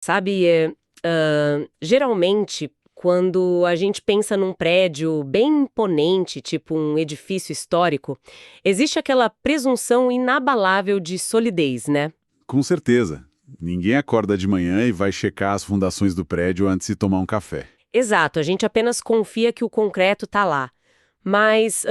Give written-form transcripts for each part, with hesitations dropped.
Sabe, geralmente, quando a gente pensa num prédio bem imponente, tipo um edifício histórico, existe aquela presunção inabalável de solidez, né? Com certeza. Ninguém acorda de manhã e vai checar as fundações do prédio antes de tomar um café. Exato, a gente apenas confia que o concreto tá lá. Mas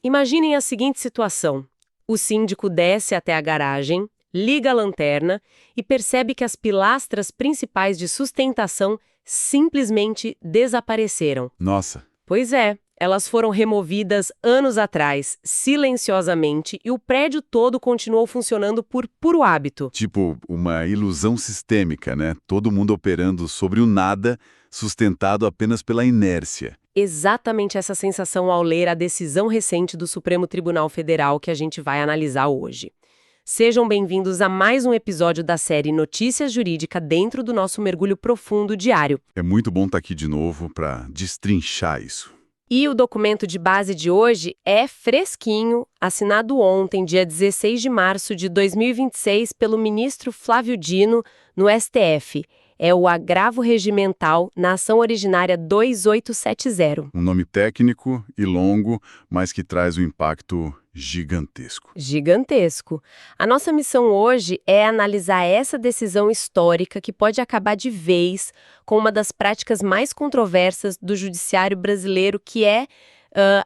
imaginem a seguinte situação: o síndico desce até a garagem, liga a lanterna e percebe que as pilastras principais de sustentação simplesmente desapareceram. Nossa, Pois é, elas foram removidas anos atrás, silenciosamente, e o prédio todo continuou funcionando por puro hábito. tipo uma ilusão sistêmica, né? Todo mundo operando sobre o nada, sustentado apenas pela inércia. Exatamente essa sensação ao ler a decisão recente do Supremo Tribunal Federal que a gente vai analisar hoje. Sejam bem-vindos a mais um episódio da série Notícias Jurídica dentro do nosso mergulho profundo diário. É muito bom estar aqui de novo para destrinchar isso. E o documento de base de hoje é fresquinho, assinado ontem, dia 16 de março de 2026, pelo ministro Flávio Dino, no STF. É o Agravo Regimental na Ação Originária 2870. Um nome técnico e longo, mas que traz um impacto gigantesco. Gigantesco. A nossa missão hoje é analisar essa decisão histórica que pode acabar de vez com uma das práticas mais controversas do judiciário brasileiro, que é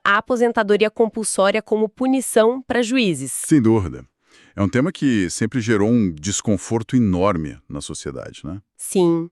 a aposentadoria compulsória como punição para juízes. Sem dúvida. É um tema que sempre gerou um desconforto enorme na sociedade, né? Sim.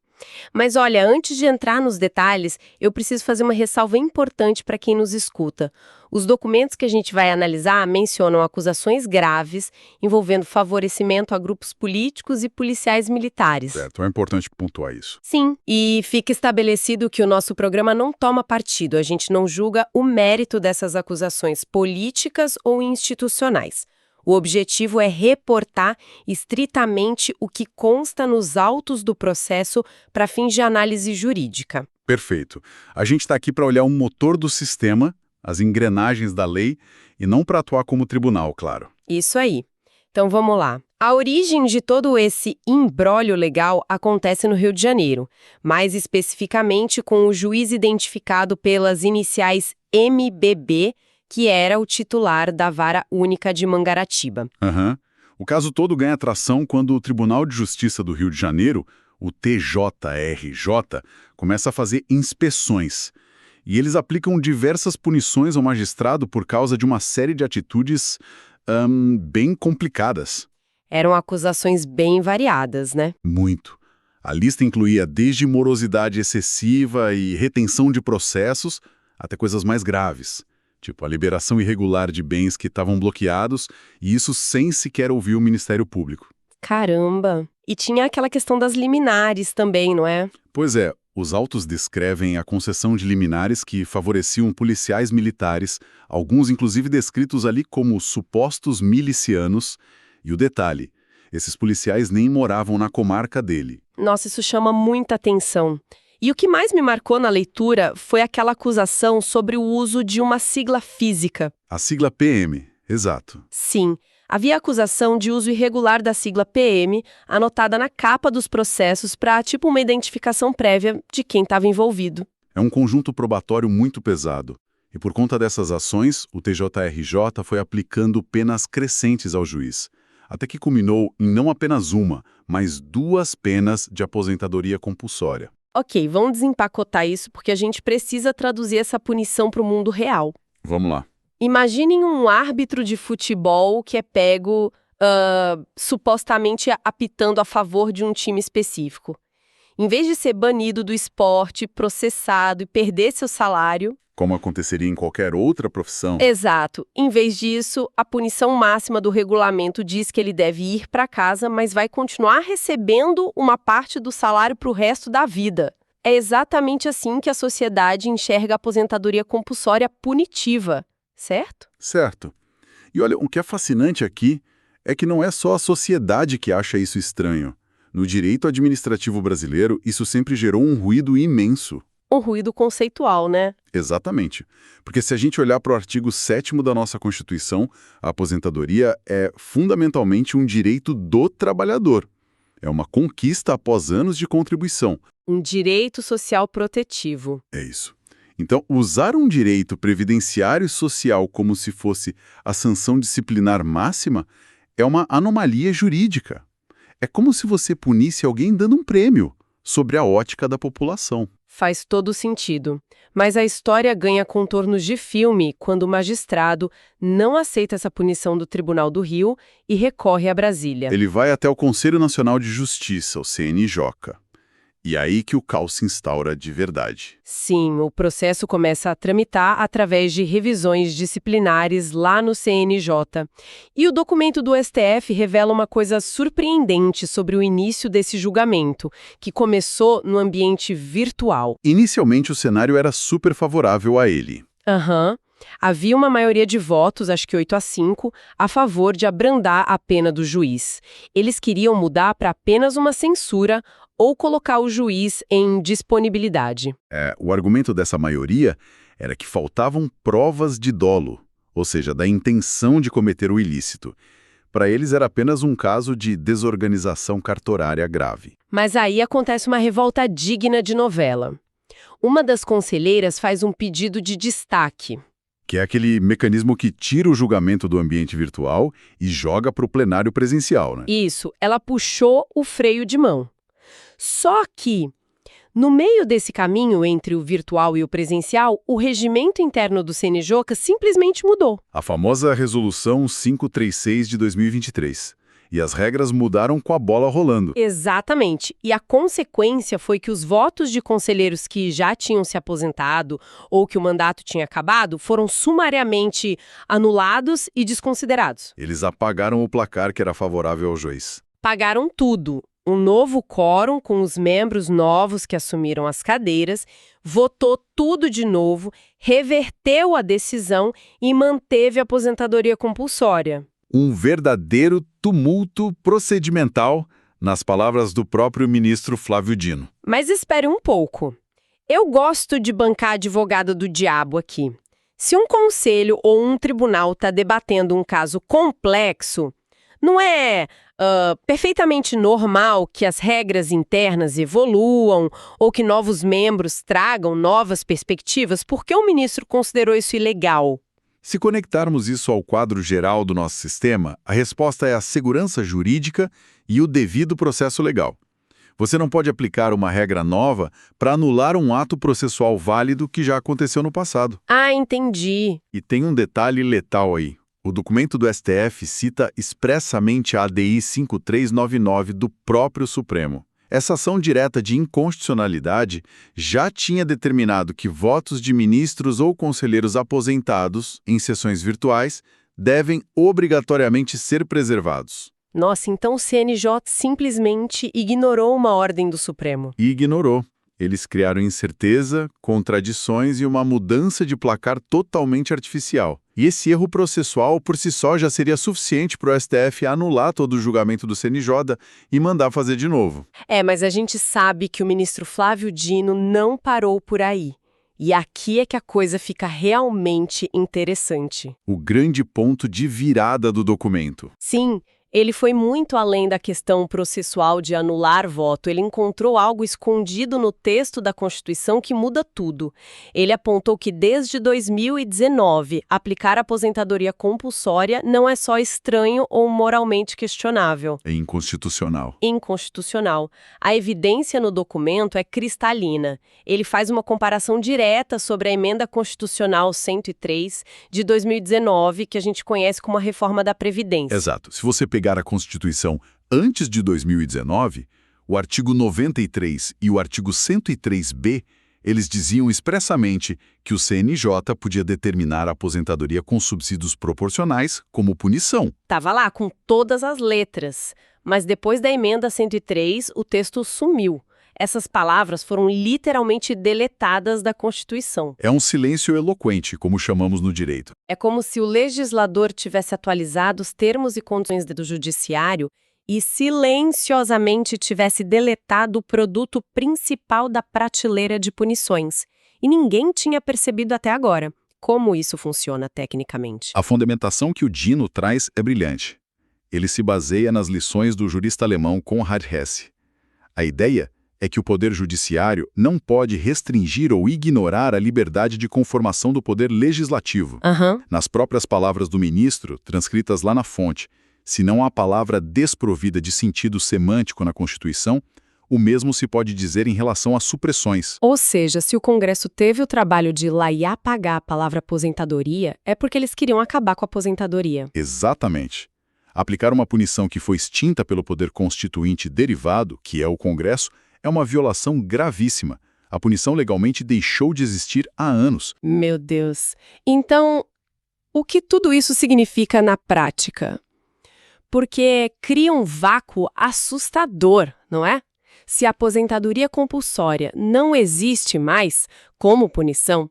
Mas olha, antes de entrar nos detalhes, eu preciso fazer uma ressalva importante para quem nos escuta. Os documentos que a gente vai analisar mencionam acusações graves envolvendo favorecimento a grupos políticos e policiais militares. Certo, é importante pontuar isso. Sim, e fica estabelecido que o nosso programa não toma partido, a gente não julga o mérito dessas acusações políticas ou institucionais. O objetivo é reportar estritamente o que consta nos autos do processo para fins de análise jurídica. Perfeito. A gente está aqui para olhar o motor do sistema, as engrenagens da lei, e não para atuar como tribunal, claro. Isso aí. Então vamos lá. A origem de todo esse imbróglio legal acontece no Rio de Janeiro, mais especificamente com o juiz identificado pelas iniciais MBB, que era o titular da Vara Única de Mangaratiba. Aham. O caso todo ganha atração quando o Tribunal de Justiça do Rio de Janeiro, o TJRJ, começa a fazer inspeções. E eles aplicam diversas punições ao magistrado por causa de uma série de atitudes bem complicadas. Eram acusações bem variadas, né? Muito. A lista incluía desde morosidade excessiva e retenção de processos até coisas mais graves, tipo a liberação irregular de bens que estavam bloqueados, e isso sem sequer ouvir o Ministério Público. Caramba! E tinha aquela questão das liminares também, não é? Pois é, os autos descrevem a concessão de liminares que favoreciam policiais militares, alguns inclusive descritos ali como supostos milicianos, e o detalhe, esses policiais nem moravam na comarca dele. Nossa, isso chama muita atenção. E o que mais me marcou na leitura foi aquela acusação sobre o uso de uma sigla física. A sigla PM, exato. Sim, havia acusação de uso irregular da sigla PM, anotada na capa dos processos para tipo uma identificação prévia de quem estava envolvido. É um conjunto probatório muito pesado. E por conta dessas ações, o TJRJ foi aplicando penas crescentes ao juiz, até que culminou em não apenas uma, mas 2 penas de aposentadoria compulsória. Ok, vamos desempacotar isso porque a gente precisa traduzir essa punição para o mundo real. Vamos lá. Imaginem um árbitro de futebol que é pego supostamente apitando a favor de um time específico. Em vez de ser banido do esporte, processado e perder seu salário... Como aconteceria em qualquer outra profissão. Exato. Em vez disso, a punição máxima do regulamento diz que ele deve ir para casa, mas vai continuar recebendo uma parte do salário para o resto da vida. É exatamente assim que a sociedade enxerga a aposentadoria compulsória punitiva, certo? Certo. E olha, o que é fascinante aqui é que não é só a sociedade que acha isso estranho. No direito administrativo brasileiro, isso sempre gerou um ruído imenso. Um ruído conceitual, né? Exatamente. Porque se a gente olhar para o artigo 7º da nossa Constituição, a aposentadoria é fundamentalmente um direito do trabalhador. É uma conquista após anos de contribuição. Um direito social protetivo. É isso. Então, usar um direito previdenciário e social como se fosse a sanção disciplinar máxima é uma anomalia jurídica. É como se você punisse alguém dando um prêmio sobre a ótica da população. Faz todo sentido. Mas a história ganha contornos de filme quando o magistrado não aceita essa punição do Tribunal do Rio e recorre a Brasília. Ele vai até o Conselho Nacional de Justiça, o CNJ. E aí que o caos se instaura de verdade. Sim, o processo começa a tramitar através de revisões disciplinares lá no CNJ. E o documento do STF revela uma coisa surpreendente sobre o início desse julgamento, que começou no ambiente virtual. Inicialmente, o cenário era super favorável a ele. Aham. Havia uma maioria de votos, acho que 8-5, a favor de abrandar a pena do juiz. Eles queriam mudar para apenas uma censura ou colocar o juiz em disponibilidade. O argumento dessa maioria era que faltavam provas de dolo, ou seja, da intenção de cometer o ilícito. Para eles era apenas um caso de desorganização cartorária grave. Mas aí acontece uma revolta digna de novela. Uma das conselheiras faz um pedido de destaque. Que é aquele mecanismo que tira o julgamento do ambiente virtual e joga para o plenário presencial, né? Isso, ela puxou o freio de mão. Só que, no meio desse caminho entre o virtual e o presencial, o regimento interno do CNJ simplesmente mudou. A famosa Resolução 536 de 2023. E as regras mudaram com a bola rolando. Exatamente. E a consequência foi que os votos de conselheiros que já tinham se aposentado ou que o mandato tinha acabado foram sumariamente anulados e desconsiderados. Eles apagaram o placar que era favorável ao juiz. Pagaram tudo. Um novo quórum com os membros novos que assumiram as cadeiras, votou tudo de novo, reverteu a decisão e manteve a aposentadoria compulsória. Um verdadeiro tumulto procedimental, nas palavras do próprio ministro Flávio Dino. Mas espere um pouco. Eu gosto de bancar advogado do diabo aqui. Se um conselho ou um tribunal está debatendo um caso complexo, não é perfeitamente normal que as regras internas evoluam ou que novos membros tragam novas perspectivas porque o ministro considerou isso ilegal? Se conectarmos isso ao quadro geral do nosso sistema, a resposta é a segurança jurídica e o devido processo legal. Você não pode aplicar uma regra nova para anular um ato processual válido que já aconteceu no passado. Ah, entendi. E tem um detalhe letal aí. O documento do STF cita expressamente a ADI 5399 do próprio Supremo. Essa ação direta de inconstitucionalidade já tinha determinado que votos de ministros ou conselheiros aposentados, em sessões virtuais, devem obrigatoriamente ser preservados. Nossa, então o CNJ simplesmente ignorou uma ordem do Supremo. E ignorou. Eles criaram incerteza, contradições e uma mudança de placar totalmente artificial. E esse erro processual, por si só, já seria suficiente para o STF anular todo o julgamento do CNJ e mandar fazer de novo. Mas a gente sabe que o ministro Flávio Dino não parou por aí. E aqui é que a coisa fica realmente interessante. O grande ponto de virada do documento. Sim. Ele foi muito além da questão processual de anular voto. Ele encontrou algo escondido no texto da Constituição que muda tudo. Ele apontou que desde 2019, aplicar a aposentadoria compulsória não é só estranho ou moralmente questionável. É inconstitucional. Inconstitucional. A evidência no documento é cristalina. Ele faz uma comparação direta sobre a Emenda Constitucional 103 de 2019, que a gente conhece como a reforma da Previdência. Exato. Se você pegar a Constituição antes de 2019, o artigo 93 e o artigo 103b, eles diziam expressamente que o CNJ podia determinar a aposentadoria com subsídios proporcionais como punição. Tava lá com todas as letras, mas depois da emenda 103, o texto sumiu. Essas palavras foram literalmente deletadas da Constituição. É um silêncio eloquente, como chamamos no direito. É como se o legislador tivesse atualizado os termos e condições do judiciário e silenciosamente tivesse deletado o produto principal da prateleira de punições. E ninguém tinha percebido até agora como isso funciona tecnicamente. A fundamentação que o Dino traz é brilhante. Ele se baseia nas lições do jurista alemão Konrad Hesse. A ideia é que o poder judiciário não pode restringir ou ignorar a liberdade de conformação do poder legislativo. Aham. Nas próprias palavras do ministro, transcritas lá na fonte, se não há palavra desprovida de sentido semântico na Constituição, o mesmo se pode dizer em relação às supressões. Ou seja, se o Congresso teve o trabalho de ir lá e apagar a palavra aposentadoria, é porque eles queriam acabar com a aposentadoria. Exatamente. Aplicar uma punição que foi extinta pelo poder constituinte derivado, que é o Congresso, é uma violação gravíssima. A punição legalmente deixou de existir há anos. Meu Deus. Então, o que tudo isso significa na prática? Porque cria um vácuo assustador, não é? Se a aposentadoria compulsória não existe mais como punição,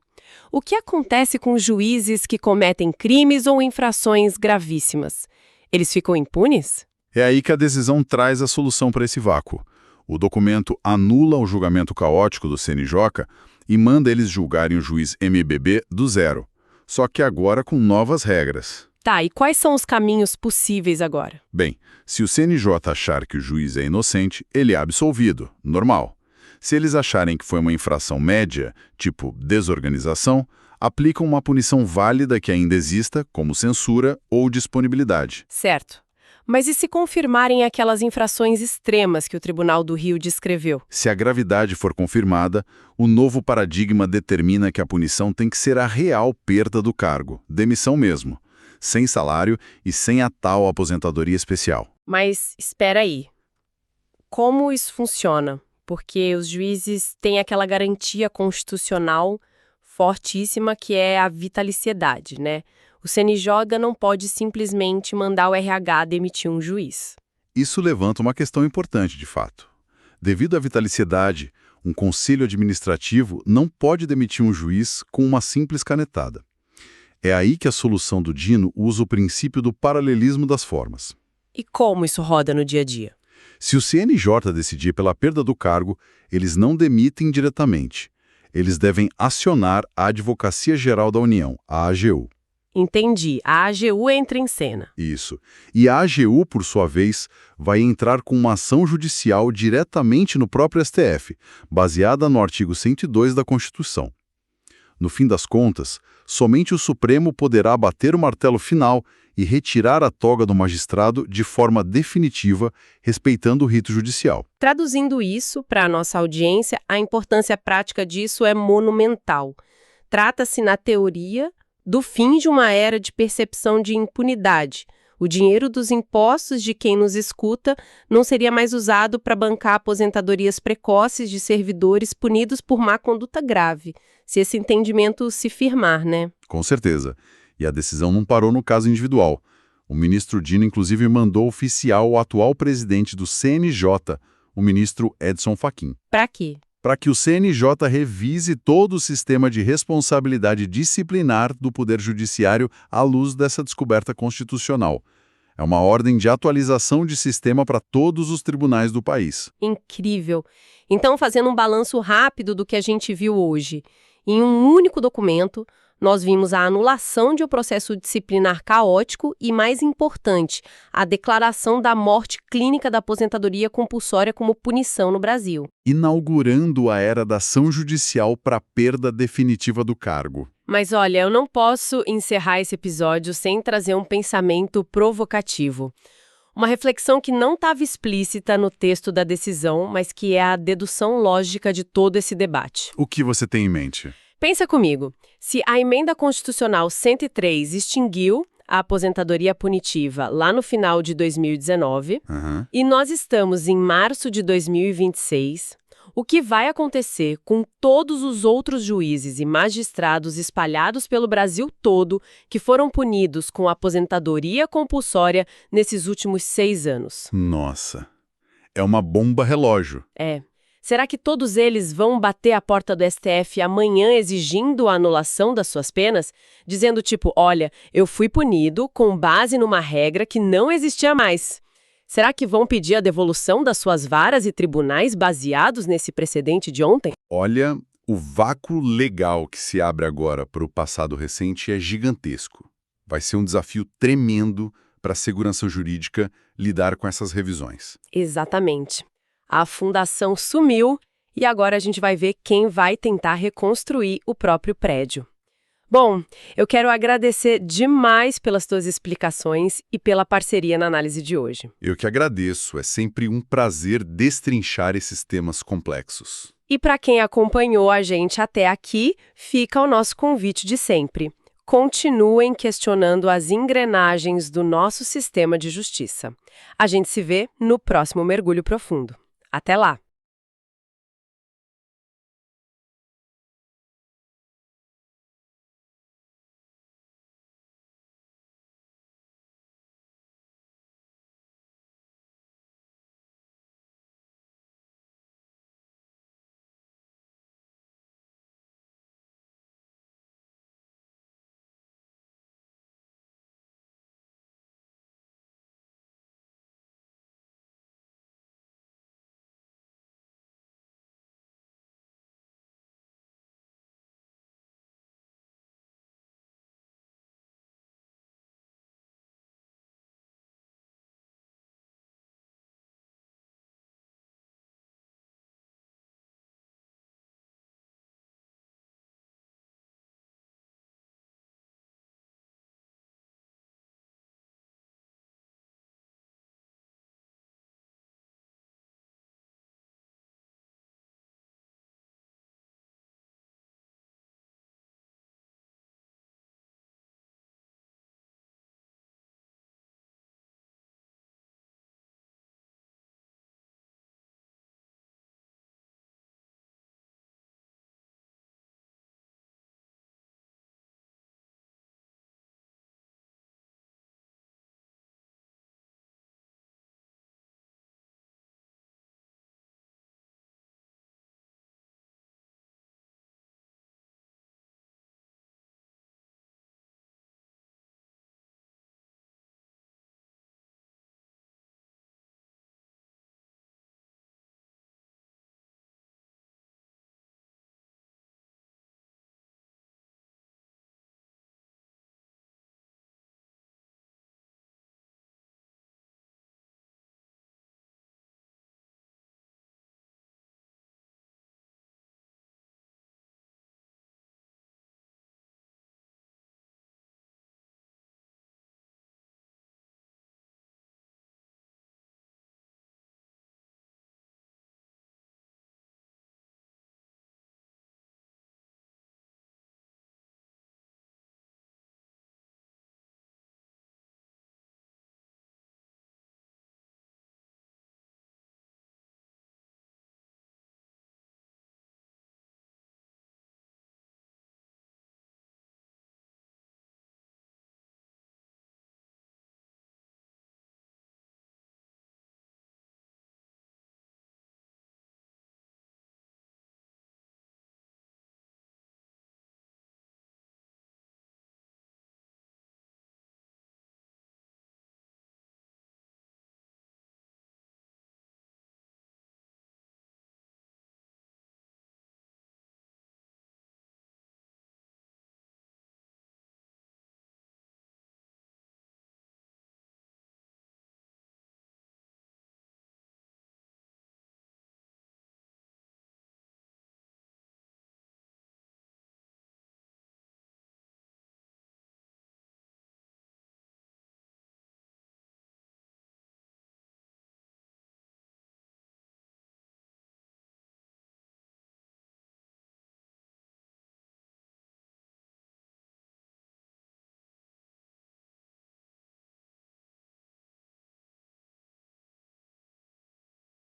o que acontece com os juízes que cometem crimes ou infrações gravíssimas? Eles ficam impunes? É aí que a decisão traz a solução para esse vácuo. O documento anula o julgamento caótico do CNJ e manda eles julgarem o juiz MBB do zero, só que agora com novas regras. Tá, e quais são os caminhos possíveis agora? Bem, se o CNJ achar que o juiz é inocente, ele é absolvido, normal. Se eles acharem que foi uma infração média, tipo desorganização, aplicam uma punição válida que ainda exista, como censura ou disponibilidade. Certo. Mas e se confirmarem aquelas infrações extremas que o Tribunal do Rio descreveu? Se a gravidade for confirmada, o novo paradigma determina que a punição tem que ser a real perda do cargo, demissão mesmo, sem salário e sem a tal aposentadoria especial. Mas espera aí. Como isso funciona? Porque os juízes têm aquela garantia constitucional fortíssima que é a vitaliciedade, né? O CNJ não pode simplesmente mandar o RH demitir um juiz. Isso levanta uma questão importante, de fato. Devido à vitaliciedade, um conselho administrativo não pode demitir um juiz com uma simples canetada. É aí que a solução do Dino usa o princípio do paralelismo das formas. E como isso roda no dia a dia? Se o CNJ decidir pela perda do cargo, eles não demitem diretamente. Eles devem acionar a Advocacia Geral da União, a AGU. Entendi. A AGU entra em cena. Isso. E a AGU, por sua vez, vai entrar com uma ação judicial diretamente no próprio STF, baseada no artigo 102 da Constituição. No fim das contas, somente o Supremo poderá bater o martelo final e retirar a toga do magistrado de forma definitiva, respeitando o rito judicial. Traduzindo isso para a nossa audiência, a importância prática disso é monumental. Trata-se, na teoria, do fim de uma era de percepção de impunidade. O dinheiro dos impostos de quem nos escuta não seria mais usado para bancar aposentadorias precoces de servidores punidos por má conduta grave, se esse entendimento se firmar, né? Com certeza. E a decisão não parou no caso individual. O ministro Dino, inclusive, mandou oficial o atual presidente do CNJ, o ministro Edson Fachin. Para quê? Para que o CNJ revise todo o sistema de responsabilidade disciplinar do Poder Judiciário à luz dessa descoberta constitucional. É uma ordem de atualização de sistema para todos os tribunais do país. Incrível. Então, fazendo um balanço rápido do que a gente viu hoje, em um único documento, nós vimos a anulação de um processo disciplinar caótico e, mais importante, a declaração da morte clínica da aposentadoria compulsória como punição no Brasil. Inaugurando a era da ação judicial para a perda definitiva do cargo. Mas olha, eu não posso encerrar esse episódio sem trazer um pensamento provocativo. Uma reflexão que não estava explícita no texto da decisão, mas que é a dedução lógica de todo esse debate. O que você tem em mente? Pensa comigo, se a Emenda Constitucional 103 extinguiu a aposentadoria punitiva lá no final de 2019, e nós estamos em março de 2026, o que vai acontecer com todos os outros juízes e magistrados espalhados pelo Brasil todo que foram punidos com aposentadoria compulsória nesses últimos 6 anos? Nossa, é uma bomba relógio. É. Será que todos eles vão bater a porta do STF amanhã exigindo a anulação das suas penas? Dizendo tipo, olha, eu fui punido com base numa regra que não existia mais. Será que vão pedir a devolução das suas varas e tribunais baseados nesse precedente de ontem? Olha, o vácuo legal que se abre agora para o passado recente é gigantesco. Vai ser um desafio tremendo para a segurança jurídica lidar com essas revisões. Exatamente. A fundação sumiu e agora a gente vai ver quem vai tentar reconstruir o próprio prédio. Bom, eu quero agradecer demais pelas tuas explicações e pela parceria na análise de hoje. Eu que agradeço, é sempre um prazer destrinchar esses temas complexos. E para quem acompanhou a gente até aqui, fica o nosso convite de sempre. Continuem questionando as engrenagens do nosso sistema de justiça. A gente se vê no próximo Mergulho Profundo. Até lá!